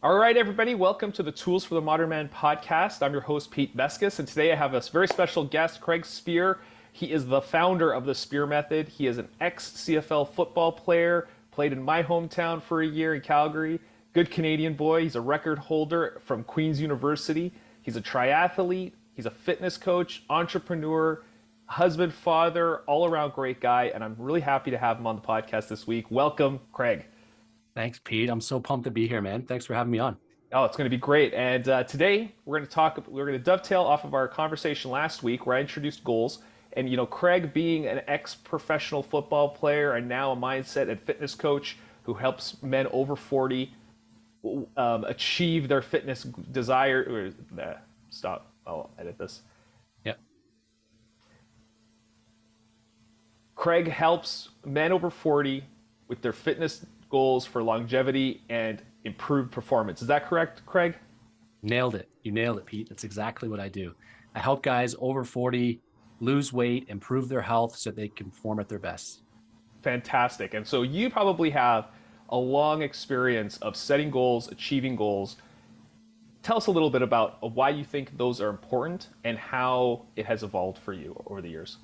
All right, everybody, welcome to the Tools for the Modern Man podcast. I'm your host, Pete Veskus, and today I have a very special guest, Craig Spear. He is the founder of the Spear Method. He is an ex-CFL football player, played in my hometown for a year in Calgary. Good Canadian boy. He's a record holder from Queen's University. He's a triathlete. He's a fitness coach, entrepreneur, husband, father, all-around great guy, and I'm really happy to have him on the podcast this week. Welcome, Craig. Thanks, Pete. I'm so pumped to be here, man. Thanks for having me on. Oh, it's going to be great. And today we're going to dovetail off of our conversation last week where I introduced goals. And, Craig being an ex-professional football player and now a mindset and fitness coach who helps men over 40 achieve their fitness desire. Stop. I'll edit this. Yeah. Craig helps men over 40 with their fitness goals for longevity and improved performance. Is that correct, Craig? Nailed it. You nailed it, Pete. That's exactly what I do. I help guys over 40 lose weight, improve their health so they can perform at their best. Fantastic. And so you probably have a long experience of setting goals, achieving goals. Tell us a little bit about why you think those are important and how it has evolved for you over the years.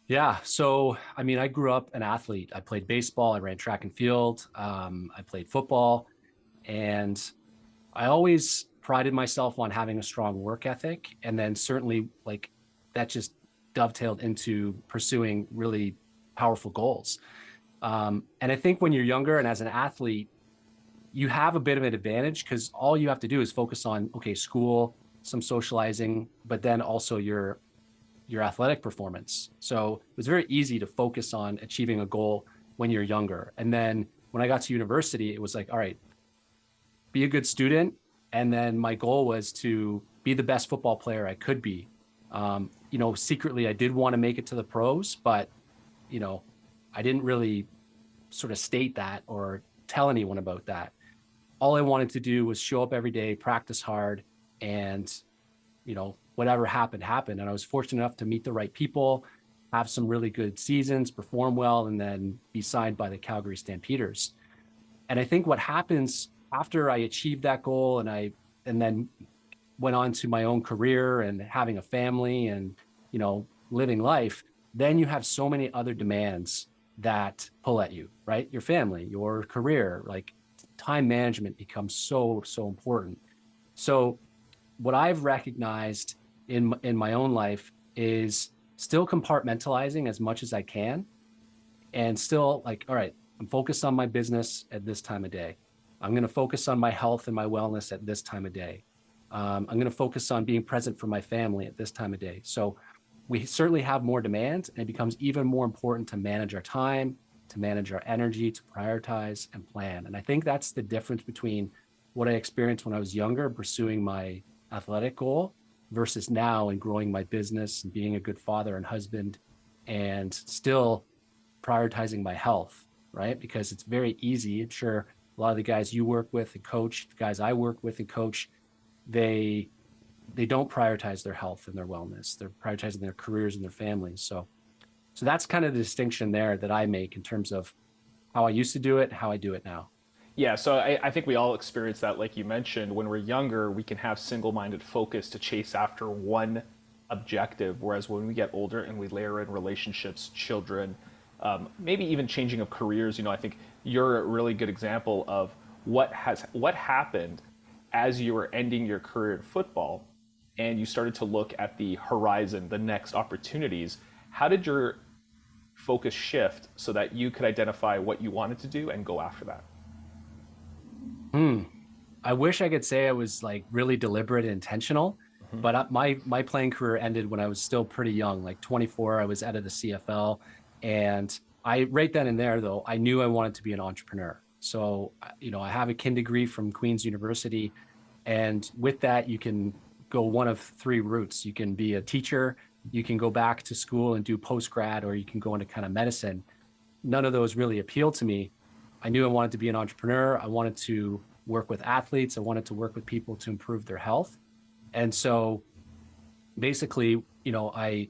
Yeah. So, I grew up an athlete. I played baseball. I ran track and field. I played football. And I always prided myself on having a strong work ethic. And then certainly that just dovetailed into pursuing really powerful goals. And I think when you're younger and as an athlete, you have a bit of an advantage because all you have to do is focus on, school, some socializing, but then also your athletic performance. So it was very easy to focus on achieving a goal when you're younger. And then when I got to university, it was like, all right, be a good student. And then my goal was to be the best football player I could be. Secretly, I did want to make it to the pros, but, I didn't really sort of state that or tell anyone about that. All I wanted to do was show up every day, practice hard, and, whatever happened. And I was fortunate enough to meet the right people, have some really good seasons, perform well, and then be signed by the Calgary Stampeders. And I think what happens after I achieved that goal and then went on to my own career and having a family and, living life, then you have so many other demands that pull at you, right? Your family, your career, time management becomes so important. So what I've recognized in my own life is still compartmentalizing as much as I can and still all right, I'm focused on my business at this time of day. I'm going to focus on my health and my wellness at this time of day. I'm going to focus on being present for my family at this time of day. So we certainly have more demands, and it becomes even more important to manage our time, to manage our energy, to prioritize and plan. And I think that's the difference between what I experienced when I was younger, pursuing my athletic goal, versus now and growing my business and being a good father and husband and still prioritizing my health, right? Because it's very easy. I'm sure a lot of the guys you work with and coach, the guys I work with and coach, they don't prioritize their health and their wellness. They're prioritizing their careers and their families. So that's kind of the distinction there that I make in terms of how I used to do it, how I do it now. Yeah, so I think we all experience that, like you mentioned. When we're younger, we can have single-minded focus to chase after one objective, whereas when we get older and we layer in relationships, children, maybe even changing of careers, I think you're a really good example of what happened as you were ending your career in football and you started to look at the horizon, the next opportunities. How did your focus shift so that you could identify what you wanted to do and go after that? I wish I could say I was really deliberate and intentional, but my playing career ended when I was still pretty young, 24. I was out of the CFL, and right then and there, though, I knew I wanted to be an entrepreneur. So, I have a kin degree from Queen's University, and with that, you can go one of three routes. You can be a teacher, you can go back to school and do post-grad, or you can go into kind of medicine. None of those really appealed to me. I knew I wanted to be an entrepreneur. I wanted to work with athletes. I wanted to work with people to improve their health. And so basically, it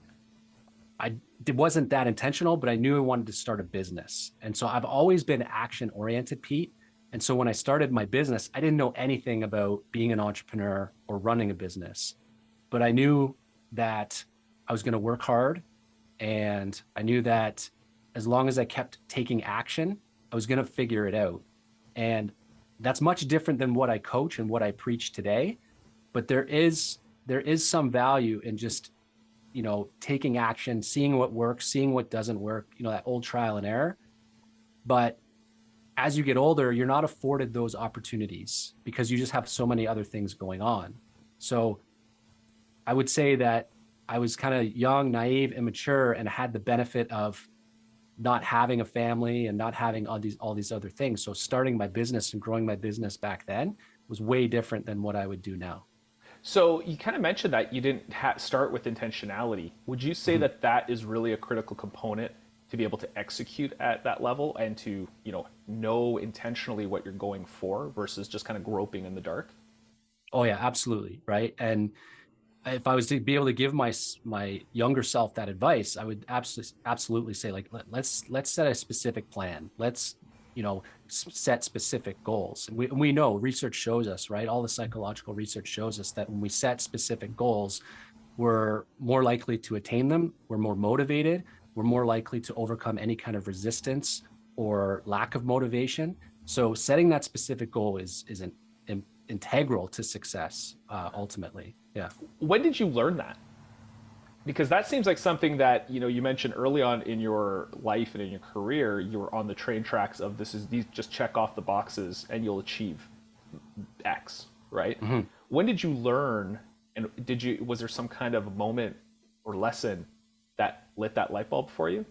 wasn't that intentional, but I knew I wanted to start a business. And so I've always been action oriented, Pete. And so when I started my business, I didn't know anything about being an entrepreneur or running a business, but I knew that I was going to work hard. And I knew that as long as I kept taking action, I was going to figure it out. And that's much different than what I coach and what I preach today. But there is some value in just, taking action, seeing what works, seeing what doesn't work, that old trial and error. But as you get older, you're not afforded those opportunities because you just have so many other things going on. So I would say that I was kind of young, naive, immature, and had the benefit of not having a family and not having all these other things. So starting my business and growing my business back then was way different than what I would do now. So you kind of mentioned that you didn't start with intentionality. Would you say Mhm. that that is really a critical component to be able to execute at that level and to, know intentionally what you're going for versus just kind of groping in the dark? Oh yeah, absolutely, right. And if I was to be able to give my younger self that advice, I would absolutely say, like, let's set a specific plan. Let's set specific goals. And we know research shows us, right? All the psychological research shows us that when we set specific goals, we're more likely to attain them. We're more motivated. We're more likely to overcome any kind of resistance or lack of motivation. So setting that specific goal is integral to success, ultimately. Yeah. When did you learn that? Because that seems like something that, you mentioned early on in your life and in your career, you were on the train tracks of this is these just check off the boxes and you'll achieve X, right? Mhm. When did you learn, and was there some kind of moment or lesson that lit that light bulb for you?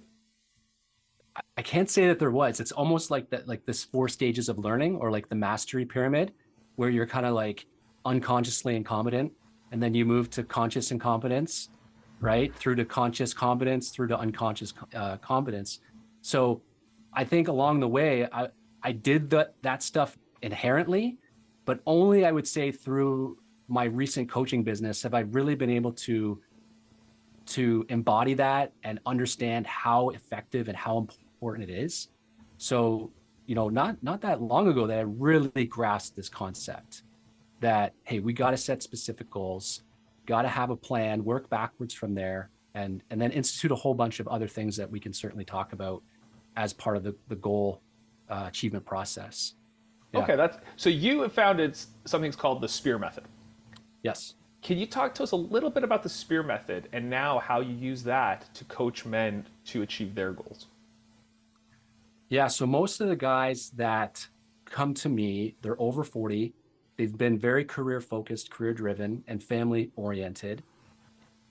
I can't say that there was. It's almost like that, like this four stages of learning, or like the mastery pyramid, where you're kind of like unconsciously incompetent, and then you move to conscious incompetence, right? Through to conscious competence, through to unconscious competence. So I think along the way, I did that stuff inherently, but only, I would say, through my recent coaching business have I really been able to embody that and understand how effective and how important it is. So, not that long ago that I really grasped this concept that, hey, we got to set specific goals, got to have a plan, work backwards from there, and then institute a whole bunch of other things that we can certainly talk about as part of the goal achievement process. Yeah. Okay, that's so you have founded something's called the Spear Method. Yes. Can you talk to us a little bit about the Spear Method and now how you use that to coach men to achieve their goals? Yeah. So most of the guys that come to me, they're over 40. They've been very career focused, career driven, and family oriented.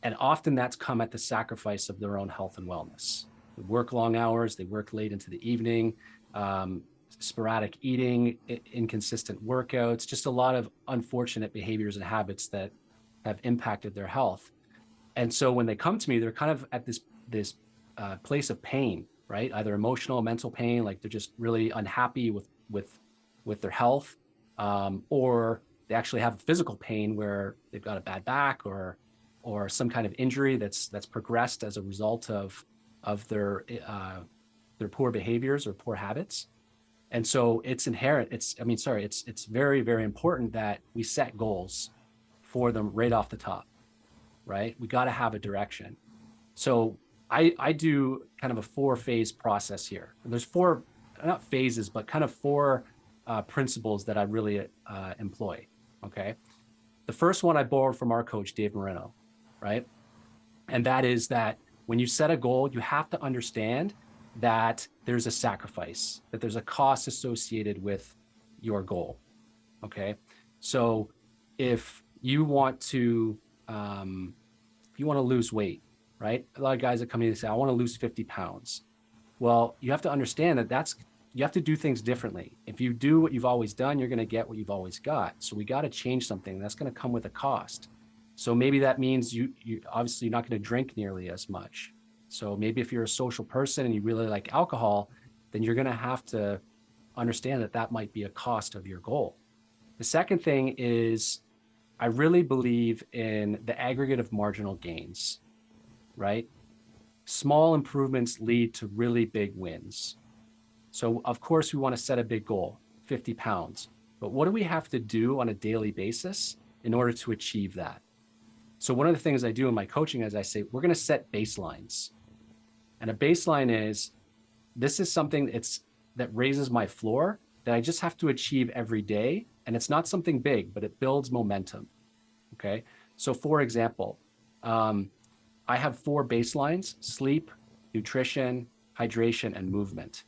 And often that's come at the sacrifice of their own health and wellness. They work long hours, they work late into the evening, um, sporadic eating, inconsistent workouts, just a lot of unfortunate behaviors and habits that have impacted their health. And so when they come to me, they're kind of at this place of pain, right? Either emotional, mental pain, like they're just really unhappy with their health, or they actually have physical pain where they've got a bad back or some kind of injury that's progressed as a result of their poor behaviors or poor habits. And so it's inherent. It's very, very important that we set goals for them right off the top, right? We got to have a direction. So I do kind of a 4-phase process here. And there's four, not phases, but kind of four principles that I really employ. Okay. The first one I borrowed from our coach, Dave Moreno, right? And that is that when you set a goal, you have to understand that there's a sacrifice, that there's a cost associated with your goal. Okay. So if you want to, lose weight, right? A lot of guys that come in and say, I want to lose 50 pounds. Well, you have to understand that you have to do things differently. If you do what you've always done, you're going to get what you've always got. So we got to change something. That's going to come with a cost. So maybe that means you obviously you're not going to drink nearly as much. So maybe if you're a social person and you really like alcohol, then you're going to have to understand that that might be a cost of your goal. The second thing is I really believe in the aggregate of marginal gains, right? Small improvements lead to really big wins. So of course we want to set a big goal, 50 pounds, but what do we have to do on a daily basis in order to achieve that? So one of the things I do in my coaching is I say, we're going to set baselines. And a baseline is, this is something that raises my floor that I just have to achieve every day. And it's not something big, but it builds momentum. Okay. So for example, I have 4 baselines: sleep, nutrition, hydration, and movement.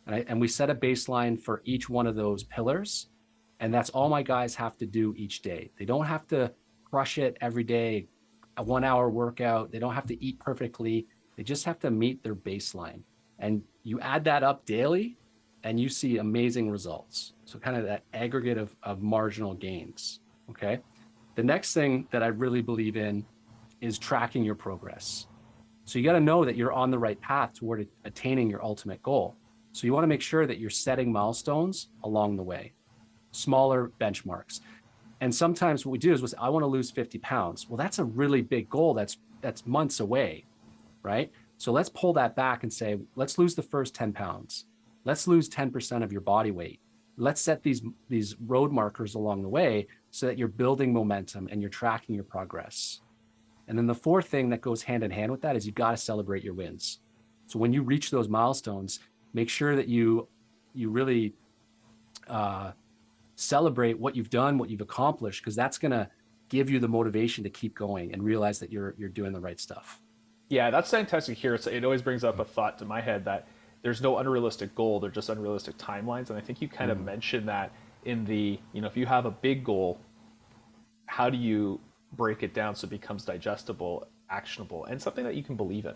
And we set a baseline for each one of those pillars. And that's all my guys have to do each day. They don't have to crush it every day, a 1-hour workout. They don't have to eat perfectly. They just have to meet their baseline. And you add that up daily and you see amazing results. So kind of that aggregate of marginal gains. Okay. The next thing that I really believe in is tracking your progress. So you got to know that you're on the right path toward attaining your ultimate goal. So you want to make sure that you're setting milestones along the way, smaller benchmarks. And sometimes what we do is I want to lose 50 pounds. Well, that's a really big goal. That's months away, right? So let's pull that back and say, let's lose the first 10 pounds. Let's lose 10% of your body weight. Let's set these road markers along the way so that you're building momentum and you're tracking your progress. And then the fourth thing that goes hand in hand with that is you got to celebrate your wins. So when you reach those milestones, make sure that you really celebrate what you've done, what you've accomplished, because that's going to give you the motivation to keep going and realize that you're doing the right stuff. Yeah, that's fantastic here. It always brings up a thought to my head that there's no unrealistic goal, they're just unrealistic timelines. And I think you kind of mentioned that in the, if you have a big goal, how do you break it down so it becomes digestible, actionable, and something that you can believe in?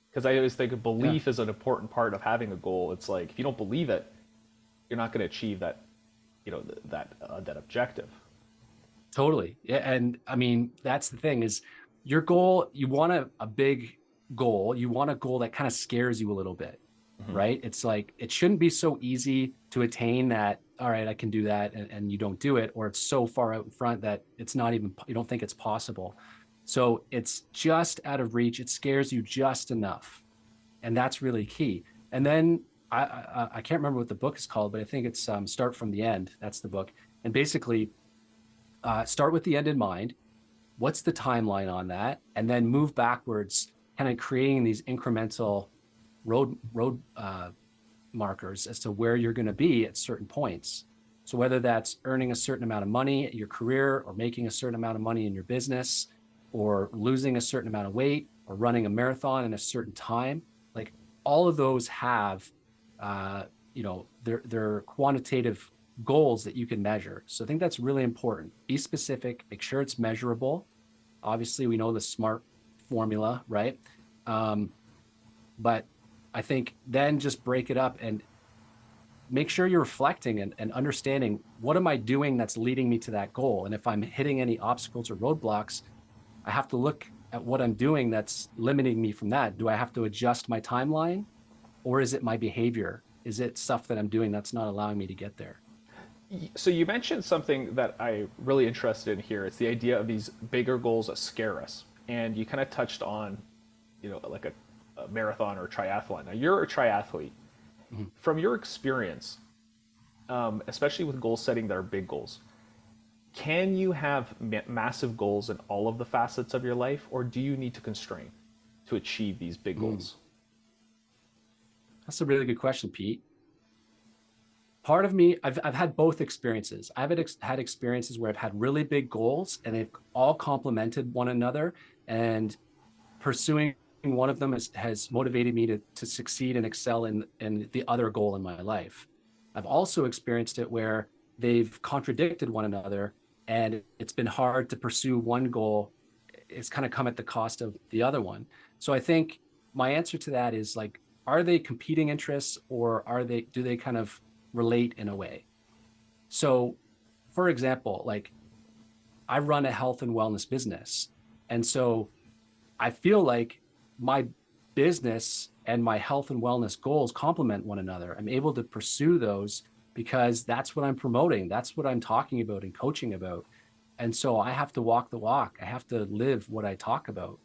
Because I always think belief is an important part of having a goal. It's like, if you don't believe it, you're not going to achieve that, that objective. Totally. Yeah. And I mean, that's the thing is your goal, you want a big goal. You want a goal that kind of scares you a little bit, right? It's like, it shouldn't be so easy to attain that, all right, I can do that. And you don't do it, or it's so far out in front that it's not even, you don't think it's possible. So it's just out of reach. It scares you just enough. And that's really key. And then I can't remember what the book is called, but I think it's Start from the End. That's the book. And basically start with the end in mind. What's the timeline on that? And then move backwards, kind of creating these incremental road markers as to where you're going to be at certain points. So whether that's earning a certain amount of money at your career, or making a certain amount of money in your business, or losing a certain amount of weight, or running a marathon in a certain time, like all of those have, their quantitative goals that you can measure. So I think that's really important. Be specific, make sure it's measurable. Obviously, we know the SMART formula, right? But I think then just break it up and make sure you're reflecting and understanding, what am I doing that's leading me to that goal? And if I'm hitting any obstacles or roadblocks, I have to look at what I'm doing that's limiting me from that. Do I have to adjust my timeline, or is it my behavior? Is it stuff that I'm doing that's not allowing me to get there? So you mentioned something that I'm really interested in here. It's the idea of these bigger goals that scare us. And you kind of touched on, like a marathon or a triathlon. Now you're a triathlete. From your experience, especially with goal setting that are big goals, can you have massive goals in all of the facets of your life, or do you need to constrain to achieve these big goals? That's a really good question, Pete. Part of me, I've had both experiences. I've had experiences where I've had really big goals and they've all complemented one another, and pursuing one of them has motivated me to succeed and excel in the other goal in my life. I've also experienced it where they've contradicted one another, and it's been hard to pursue one goal. It's kind of come at the cost of the other one. So I think my answer to that is, like, are they competing interests, or do they kind of relate in a way? So for example, like, I run a health and wellness business. And so I feel like my business and my health and wellness goals complement one another. I'm able to pursue those because that's what I'm promoting. That's what I'm talking about and coaching about. And so I have to walk the walk. I have to live what I talk about.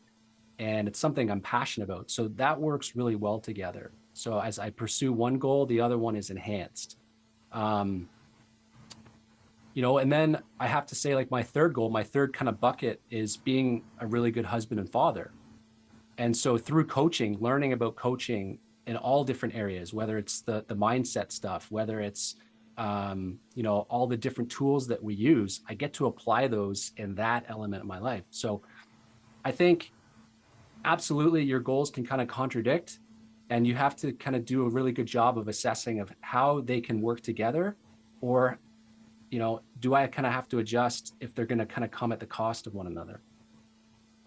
And it's something I'm passionate about. So that works really well together. So as I pursue one goal, the other one is enhanced. Um, and then I have to say, like, my third goal, my third kind of bucket is being a really good husband and father. And so through coaching, learning about coaching in all different areas, whether it's the mindset stuff, whether it's all the different tools that we use, I get to apply those in that element of my life. So I think absolutely your goals can kind of contradict, and you have to kind of do a really good job of assessing of how they can work together, or do I kind of have to adjust if they're going to kind of come at the cost of one another?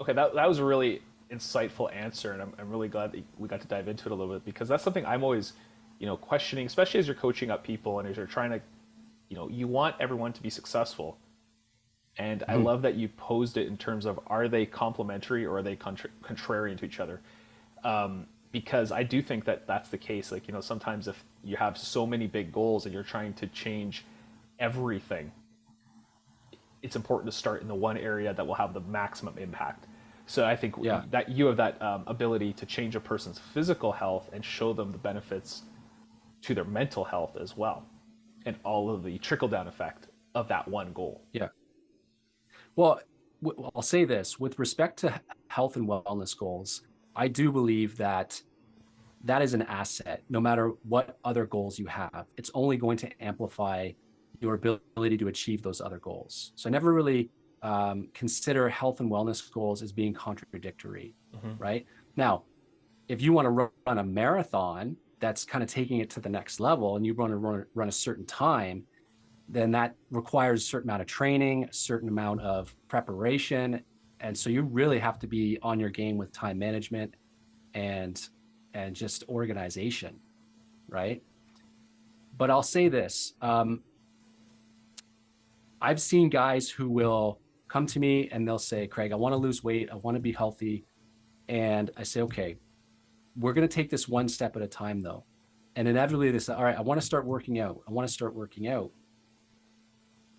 Okay, that was a really insightful answer, and I'm really glad that we got to dive into it a little bit, because that's something I'm always, questioning, especially as you're coaching up people and as you're trying to, you want everyone to be successful. And I Mhm. love that you posed it in terms of, are they complementary or are they contrarian to each other? Because I do think that that's the case. Like, sometimes if you have so many big goals and you're trying to change everything, it's important to start in the one area that will have the maximum impact. So I think Yeah. that you have that ability to change a person's physical health and show them the benefits to their mental health as well, and all of the trickle down effect of that one goal. Yeah. Well, I'll say this with respect to health and wellness goals. I do believe that that is an asset, no matter what other goals you have. It's only going to amplify your ability to achieve those other goals. So I never really consider health and wellness goals as being contradictory, Hmm. right? Now, if you want to run a marathon, that's kind of taking it to the next level, and you want to run a certain time, then that requires a certain amount of training, a certain amount of preparation. And so you really have to be on your game with time management and just organization, right? But I'll say this. I've seen guys who will come to me and they'll say, Craig, I want to lose weight. I want to be healthy. And I say, okay, we're going to take this one step at a time, though. And inevitably they say, all right, I want to start working out. I want to start working out.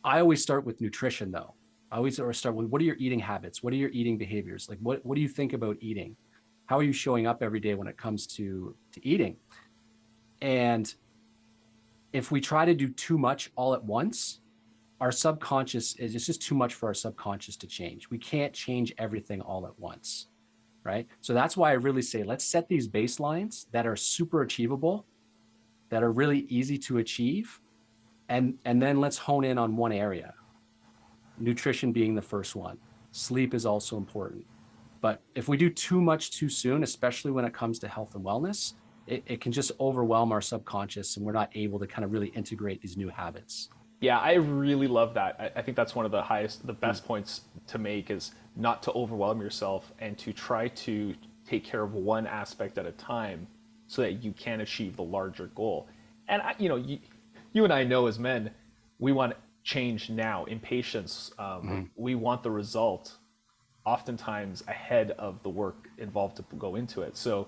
I always start with nutrition, though. I always start with, what are your eating habits? What are your eating behaviors? Like, what do you think about eating? How are you showing up every day when it comes to eating? And if we try to do too much all at once, our subconscious is, it's just too much for our subconscious to change. We can't change everything all at once, right? So that's why I really say, let's set these baselines that are super achievable, that are really easy to achieve, and then let's hone in on one area. Nutrition being the first one. Sleep is also important. But if we do too much too soon, especially when it comes to health and wellness, it can just overwhelm our subconscious, and we're not able to kind of really integrate these new habits. Yeah, I really love that. I think that's one of the Mm. best points to make, is not to overwhelm yourself and to try to take care of one aspect at a time so that you can achieve the larger goal. And you and I know, as men, we want change now, impatience. Mhm. We want the result oftentimes ahead of the work involved to go into it. So,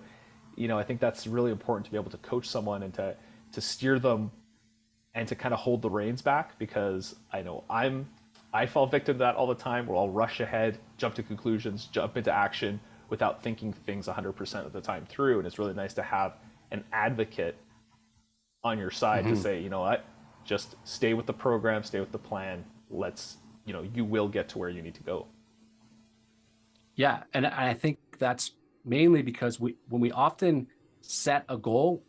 I think that's really important to be able to coach someone and to steer them and to kind of hold the reins back, because I know I fall victim to that all the time, where I'll rush ahead, jump to conclusions, jump into action without thinking things 100% of the time through. And it's really nice to have an advocate on your side to Mhm. say, you know what, just stay with the program, stay with the plan. Let's, you will get to where you need to go. Yeah, and I think that's mainly because when we often set a goal,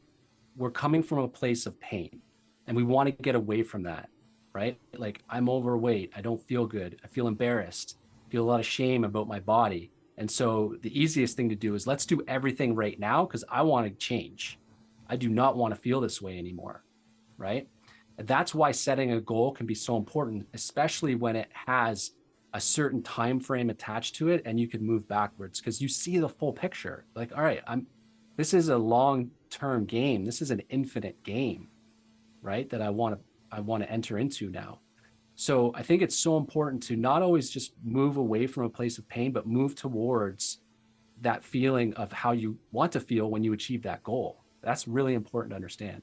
we're coming from a place of pain, and we want to get away from that, right? Like, I'm overweight, I don't feel good, I feel embarrassed, feel a lot of shame about my body. And so the easiest thing to do is, let's do everything right now because I want to change. I do not want to feel this way anymore, right? And that's why setting a goal can be so important, especially when it has a certain time frame attached to it and you can move backwards because you see the full picture. Like, all right, this is a long-term game. This is an infinite game, right? That I want to enter into now. So I think it's so important to not always just move away from a place of pain, but move towards that feeling of how you want to feel when you achieve that goal. That's really important to understand.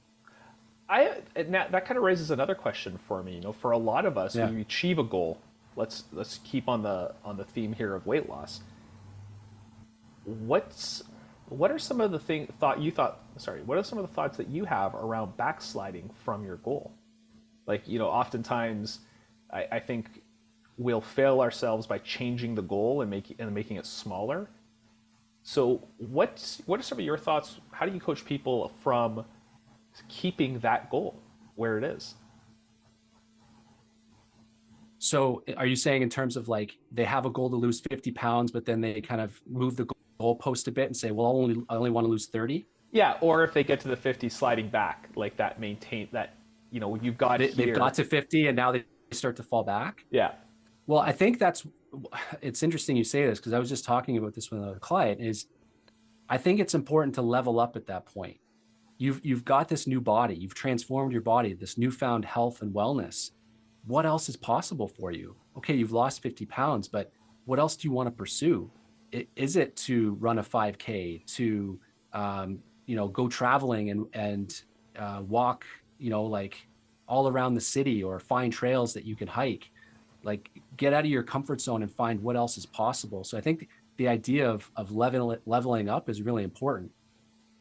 That kind of raises another question for me. For a lot of us, when Yeah. we achieve a goal, let's keep on the theme here of weight loss. What's what are some of the thing thought you thought sorry what are some of the thoughts that you have around backsliding from your goal? Like, oftentimes I think we'll fail ourselves by changing the goal and making it smaller. So what are some of your thoughts? How do you coach people from keeping that goal where it is? So are you saying in terms of like they have a goal to lose 50 pounds, but then they kind of move the goalpost a bit and say, well, I only want to lose 30? Yeah, or if they get to the 50, sliding back, like that, maintain that, you've got They've got here. to 50 and now they start to fall back. Yeah. Well, I think it's interesting you say this because I was just talking about this with another client is I think it's important to level up at that point. You've got this new body, you've transformed your body, this newfound health and wellness. What else is possible for you? Okay, you've lost 50 pounds, but what else do you want to pursue? Is it to run a 5K, to go traveling and walk, like all around the city, or find trails that you can hike? Like get out of your comfort zone and find what else is possible. So I think the idea of leveling up is really important.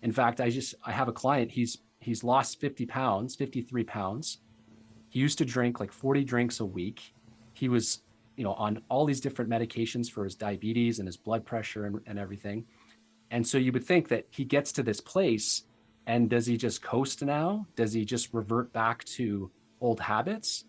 In fact, I have a client, he's lost 50 pounds, 53 pounds. He used to drink like 40 drinks a week. He was, on all these different medications for his diabetes and his blood pressure and everything. And so you would think that he gets to this place, and does he just coast now? Does he just revert back to old habits?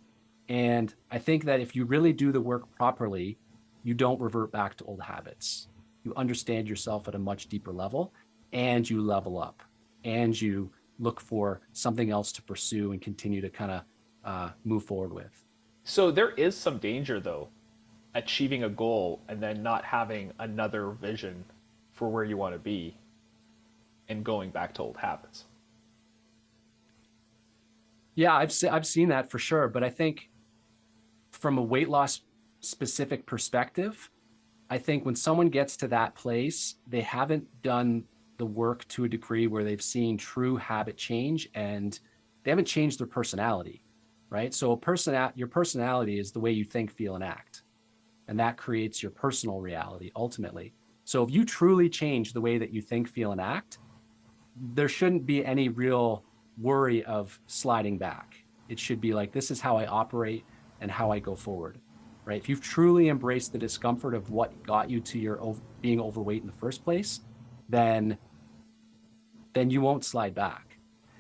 And I think that if you really do the work properly, you don't revert back to old habits. You understand yourself at a much deeper level, and you level up, and you look for something else to pursue and continue to kind of move forward with. So there is some danger, though, achieving a goal and then not having another vision for where you want to be and going back to old habits. Yeah, I've seen that for sure, but I think from a weight loss specific perspective, I think when someone gets to that place, they haven't done the work to a degree where they've seen true habit change, and they haven't changed their personality, right? So your personality is the way you think, feel, and act, and that creates your personal reality ultimately. So if you truly change the way that you think, feel, and act, there shouldn't be any real worry of sliding back. It should be like, this is how I operate and how I go forward, right? If you've truly embraced the discomfort of what got you to your being overweight in the first place, then you won't slide back.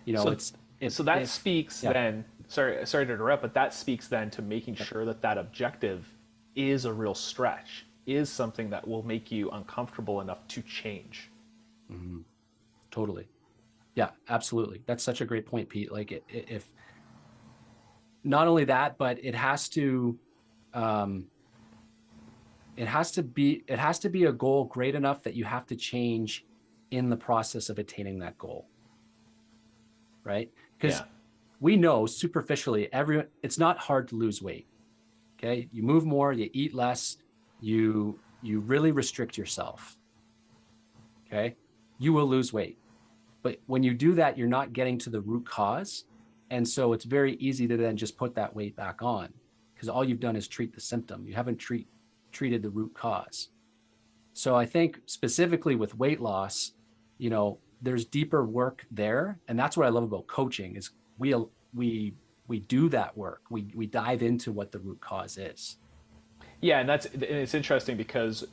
So, It's so that speaks yeah. then. Sorry to interrupt, but that speaks then to making sure that that objective is a real stretch, is something that will make you uncomfortable enough to change. Mm-hmm. Totally. Yeah, absolutely. That's such a great point, Pete. Like if not only that, but it has to be a goal great enough that you have to change in the process of attaining that goal. Right? Because Yeah. we know superficially it's not hard to lose weight. Okay? You move more, you eat less, you really restrict yourself. Okay? You will lose weight. But when you do that, you're not getting to the root cause. And so it's very easy to then just put that weight back on, because all you've done is treat the symptom. You haven't treated the root cause. So I think specifically with weight loss, there's deeper work there. And that's what I love about coaching is we do that work. We dive into what the root cause is. Yeah, and it's interesting because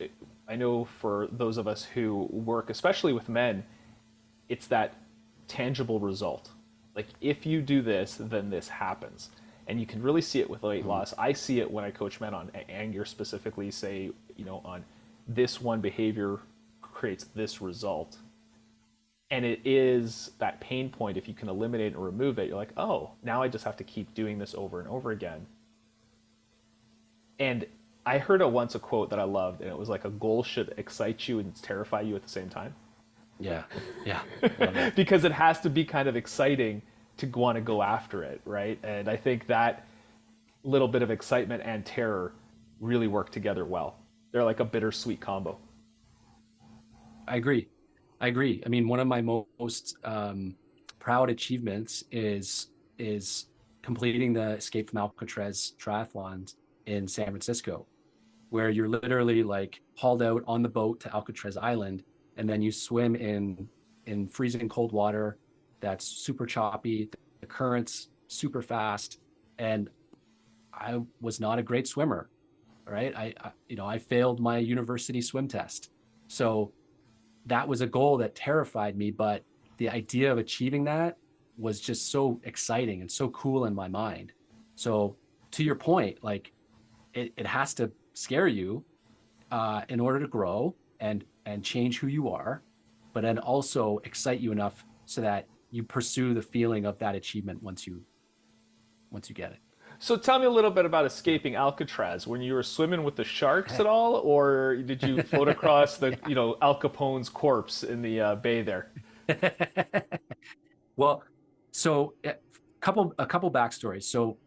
I know for those of us who work, especially with men, it's that tangible result. Like if you do this, then this happens. And you can really see it with weight loss. I see it when I coach men on anger specifically, say, on this one behavior creates this result. And it is that pain point. If you can eliminate and remove it, you're like, oh, now I just have to keep doing this over and over again. And I heard once a quote that I loved, and it was like, a goal should excite you and terrify you at the same time. Yeah. Yeah. Because it has to be kind of exciting to want to go after it, right? And I think that little bit of excitement and terror really work together well. They're like a bittersweet combo. I agree. I mean, one of my most proud achievements is completing the Escape from Alcatraz triathlon in San Francisco, where you're literally like hauled out on the boat to Alcatraz Island, and then you swim in freezing cold water that's super choppy, the current's super fast, And I was not a great swimmer, right? I failed my university swim test. So that was a goal that terrified me, but the idea of achieving that was just so exciting and so cool in my mind. So to your point, like it has to scare you in order to grow and change who you are, but then also excite you enough so that you pursue the feeling of that achievement once you get it. So tell me a little bit about escaping Alcatraz. When you were swimming with the sharks at all, or did you float across the, Al Capone's corpse in the bay there? Well, so a couple backstories. So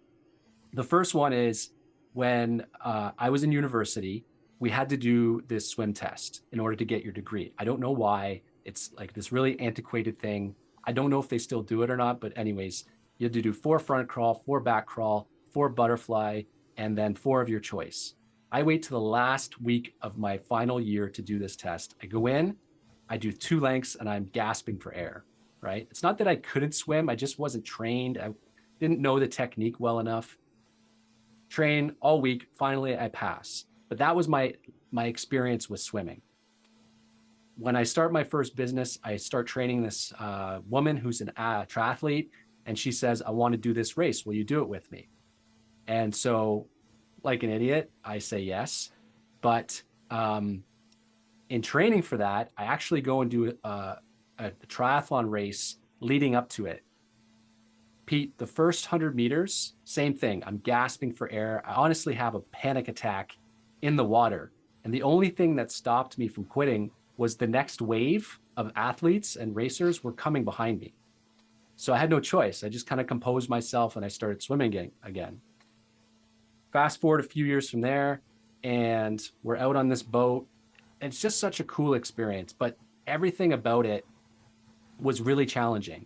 the first one is when I was in university, we had to do this swim test in order to get your degree. I don't know why. It's like this really antiquated thing. I don't know if they still do it or not, but anyways, you had to do 4 front crawl, 4 back crawl, 4 butterfly, and then 4 of your choice. I wait to the last week of my final year to do this test. I go in, I do 2 lengths, and I'm gasping for air, right? It's not that I couldn't swim. I just wasn't trained. I didn't know the technique well enough. Train all week. Finally, I pass. But that was my experience with swimming. When I start my first business, I start training this woman who's an triathlete, and she says, "I want to do this race. Will you do it with me?" And so, like an idiot, I say yes. But in training for that, I actually go and do a triathlon race leading up to it. Pete, the first 100 meters, same thing. I'm gasping for air. I honestly have a panic attack in the water. And the only thing that stopped me from quitting was the next wave of athletes and racers were coming behind me. So I had no choice. I just kind of composed myself and I started swimming again. Fast forward a few years from there, and we're out on this boat. And it's just such a cool experience, but everything about it was really challenging.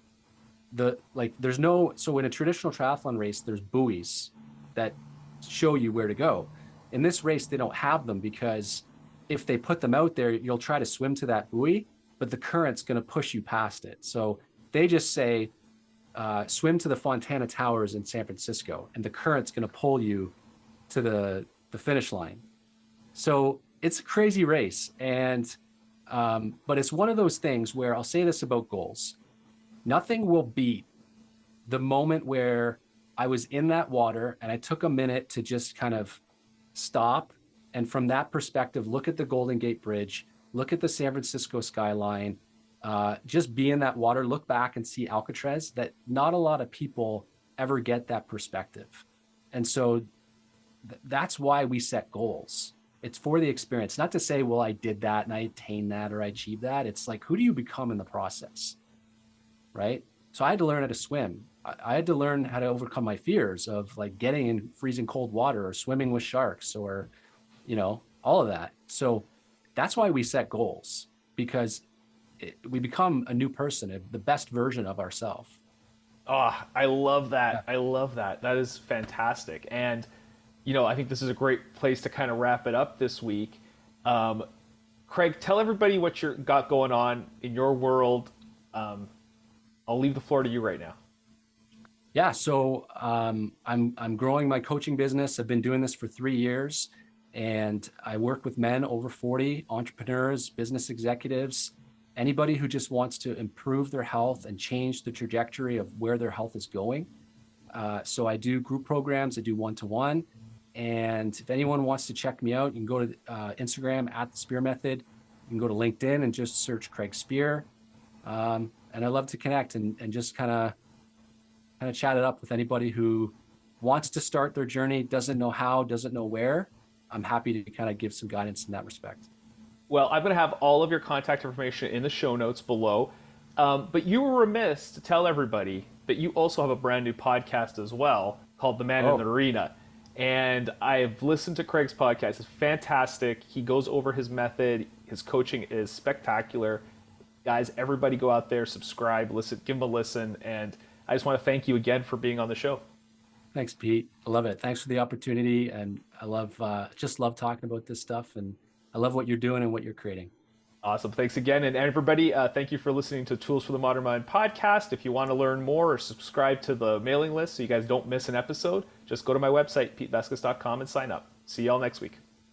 So in a traditional triathlon race, there's buoys that show you where to go. In this race, they don't have them because if they put them out there, you'll try to swim to that buoy, but the current's going to push you past it. So they just say, swim to the Fontana Towers in San Francisco, and the current's going to pull you to the finish line. So it's a crazy race. But it's one of those things where I'll say this about goals. Nothing will beat the moment where I was in that water and I took a minute to just kind of stop. And from that perspective, look at the Golden Gate Bridge, look at the San Francisco skyline, just be in that water, look back and see Alcatraz. That not a lot of people ever get that perspective. And so that's why we set goals. It's for the experience, not to say, well, I did that and I attained that or I achieved that. It's like, who do you become in the process? Right? So I had to learn how to swim. I had to learn how to overcome my fears of like getting in freezing cold water or swimming with sharks or, all of that. So that's why we set goals, because we become a new person, the best version of ourselves. Oh, I love that. I love that. That is fantastic. And, I think this is a great place to kind of wrap it up this week. Craig, tell everybody what you got going on in your world. I'll leave the floor to you right now. Yeah, so I'm growing my coaching business. I've been doing this for 3 years, and I work with men over 40, entrepreneurs, business executives, anybody who just wants to improve their health and change the trajectory of where their health is going. So I do group programs, I do one-to-one, and if anyone wants to check me out, you can go to Instagram at the Spear Method. You can go to LinkedIn and just search Craig Spear. And I love to connect and just kind of chat it up with anybody who wants to start their journey, doesn't know how, doesn't know where. I'm happy to kind of give some guidance in that respect. Well, I'm going to have all of your contact information in the show notes below. But you were remiss to tell everybody that you also have a brand new podcast as well called The Man in the Arena. And I've listened to Craig's podcast. It's fantastic. He goes over his method. His coaching is spectacular. Guys, everybody go out there, subscribe, listen, give him a listen. And I just want to thank you again for being on the show. Thanks, Pete. I love it. Thanks for the opportunity. And I love, just love talking about this stuff. And I love what you're doing and what you're creating. Awesome. Thanks again. And everybody, thank you for listening to Tools for the Modern Mind podcast. If you want to learn more or subscribe to the mailing list so you guys don't miss an episode, just go to my website, petevescus.com, and sign up. See y'all next week.